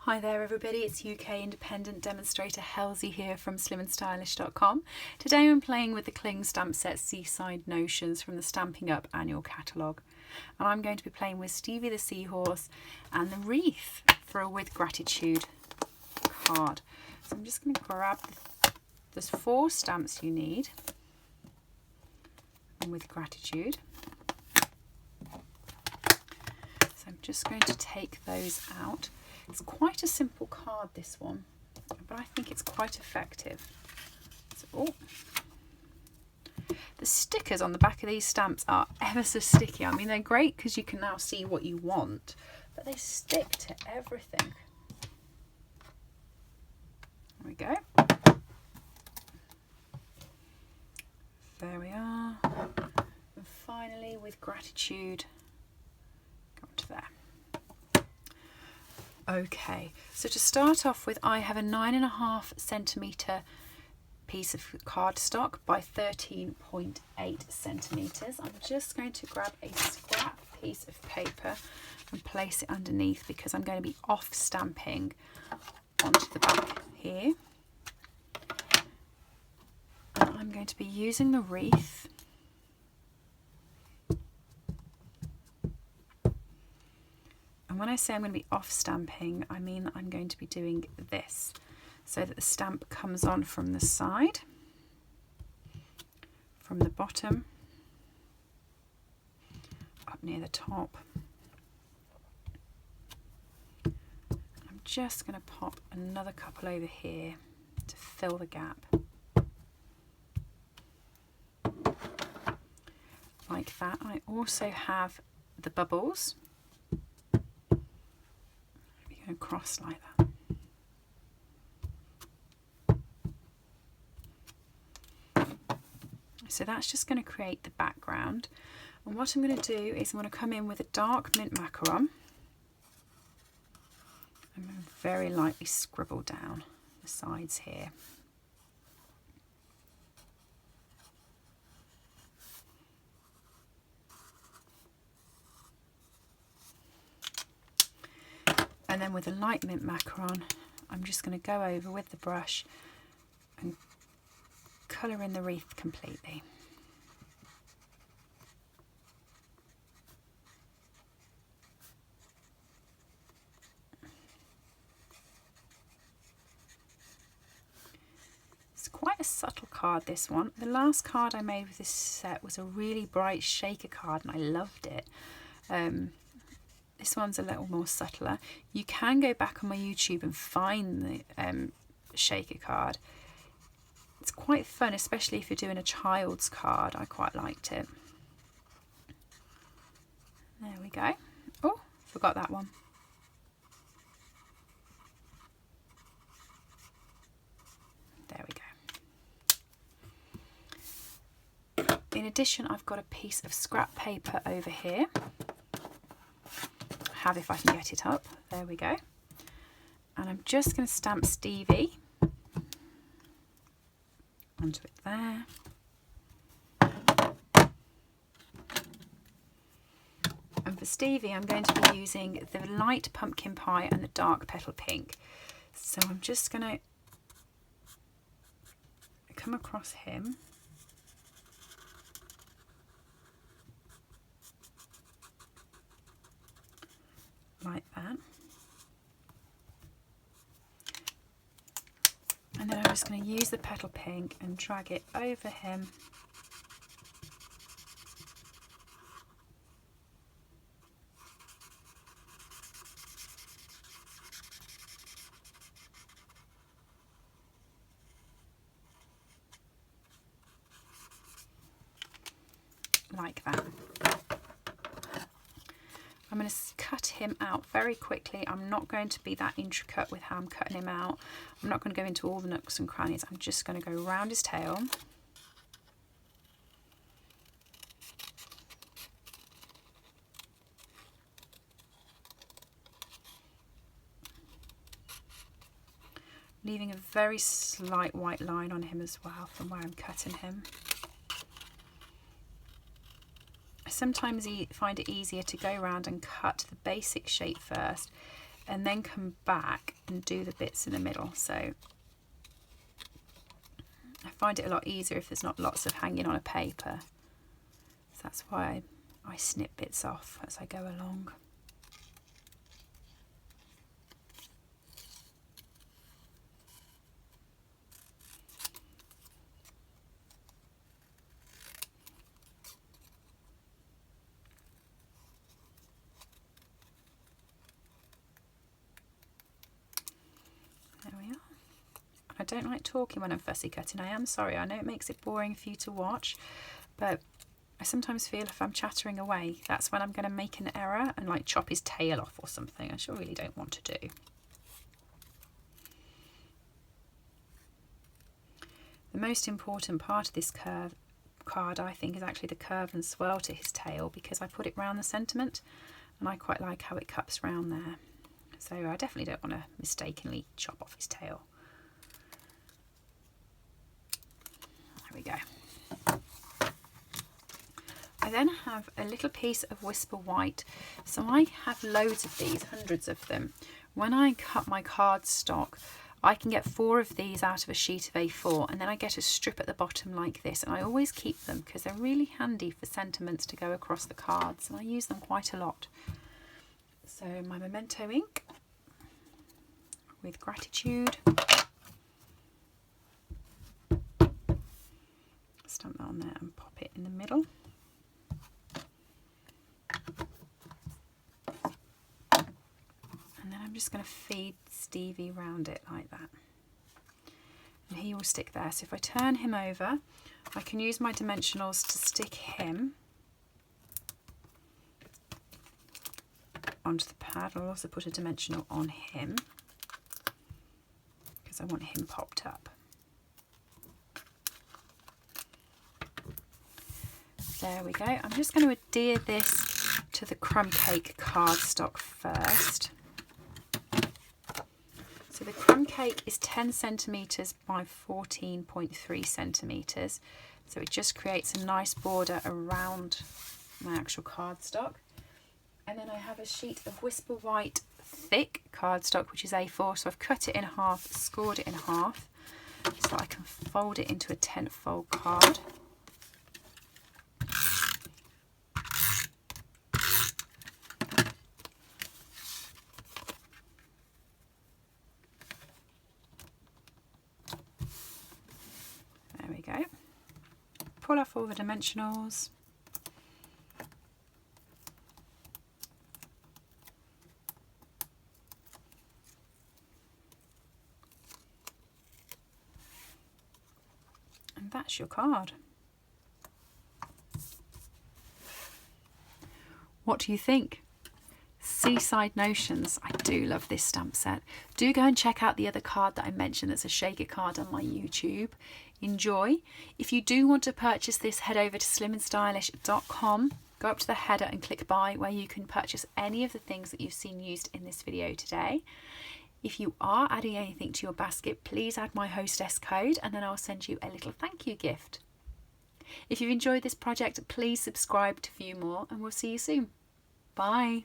Hi there everybody, it's UK independent demonstrator Halsey here from slimandstylish.com. Today I'm playing with the cling stamp set Seaside Notions from the Stampin Up annual catalogue. And I'm going to be playing with Stevie the Seahorse and the wreath for a With Gratitude card. So I'm just going to grab, there's 4 stamps you need and With Gratitude. So I'm just going to take those out. It's quite a simple card, this one, but I think it's quite effective. So, the stickers on the back of these stamps are ever so sticky. I mean, they're great because you can now see what you want, but they stick to everything. There we go. There we are. And finally, With Gratitude, go on to there. Okay, so to start off with, I have a 9.5 centimetre piece of cardstock by 13.8 centimetres. I'm just going to grab a scrap piece of paper and place it underneath because I'm going to be off stamping onto the back here. And I'm going to be using the wreath. And when I say I'm going to be off stamping, I mean that I'm going to be doing this so that the stamp comes on from the side, from the bottom, up near the top. I'm just going to pop another couple over here to fill the gap. Like that. I also have the bubbles. Across like that. So that's just going to create the background, and what I'm going to do is I'm going to come in with a dark mint macaron. I'm going to very lightly scribble down the sides here. And then with a light mint macaron, I'm just going to go over with the brush and colour in the wreath completely. It's quite a subtle card, this one. The last card I made with this set was a really bright shaker card and I loved it. This one's a little more subtler. You can go back on my YouTube and find the shaker card. It's quite fun, especially if you're doing a child's card. I quite liked it. There we go. Oh, forgot that one. There we go. In addition, I've got a piece of scrap paper over here. Have if I can get it up. There we go. And I'm just going to stamp Stevie onto it there. And for Stevie, I'm going to be using the light pumpkin pie and the dark petal pink. So I'm just going to come across him. Like that. And then I'm just going to use the petal pink and drag it over him. Like that. I'm going to cut him out very quickly. I'm not going to be that intricate with how I'm cutting him out. I'm not going to go into all the nooks and crannies. I'm just going to go around his tail. Leaving a very slight white line on him as well from where I'm cutting him. I sometimes find it easier to go around and cut the basic shape first and then come back and do the bits in the middle. So I find it a lot easier if there's not lots of hanging on a paper. So that's why I snip bits off as I go along. There we are. I don't like talking when I'm fussy cutting. I am sorry. I know it makes it boring for you to watch, but I sometimes feel if I'm chattering away, that's when I'm going to make an error and like chop his tail off or something. I sure really don't want to do. The most important part of this card, I think, is actually the curve and swirl to his tail, because I put it round the sentiment and I quite like how it cups round there. So I definitely don't want to mistakenly chop off his tail. There we go. I then have a little piece of Whisper White. So I have loads of these, hundreds of them. When I cut my cardstock, I can get 4 of these out of a sheet of A4, and then I get a strip at the bottom like this, and I always keep them because they're really handy for sentiments to go across the cards, and I use them quite a lot. So my Memento ink with gratitude. Stamp that on there and pop it in the middle. And then I'm just going to feed Stevie round it like that. And he will stick there. So if I turn him over, I can use my dimensionals to stick him onto the pad. I'll also put a dimensional on him because I want him popped up. There we go. I'm just going to adhere this to the crumb cake cardstock first. So the crumb cake is 10 centimetres by 14.3 centimetres. So it just creates a nice border around my actual cardstock. And then I have a sheet of Whisper White thick cardstock, which is A4. So I've cut it in half, scored it in half, so I can fold it into a 10th fold card. There we go. Pull off all the dimensionals. And that's your card. What do you think? Seaside Notions. I do love this stamp set. Do go and check out the other card that I mentioned that's a shaker card on my YouTube. Enjoy. If you do want to purchase this, head over to slimandstylish.com. Go up to the header and click buy, where you can purchase any of the things that you've seen used in this video today. If you are adding anything to your basket, please add my hostess code and then I'll send you a little thank you gift. If you've enjoyed this project, please subscribe to view more, and we'll see you soon. Bye.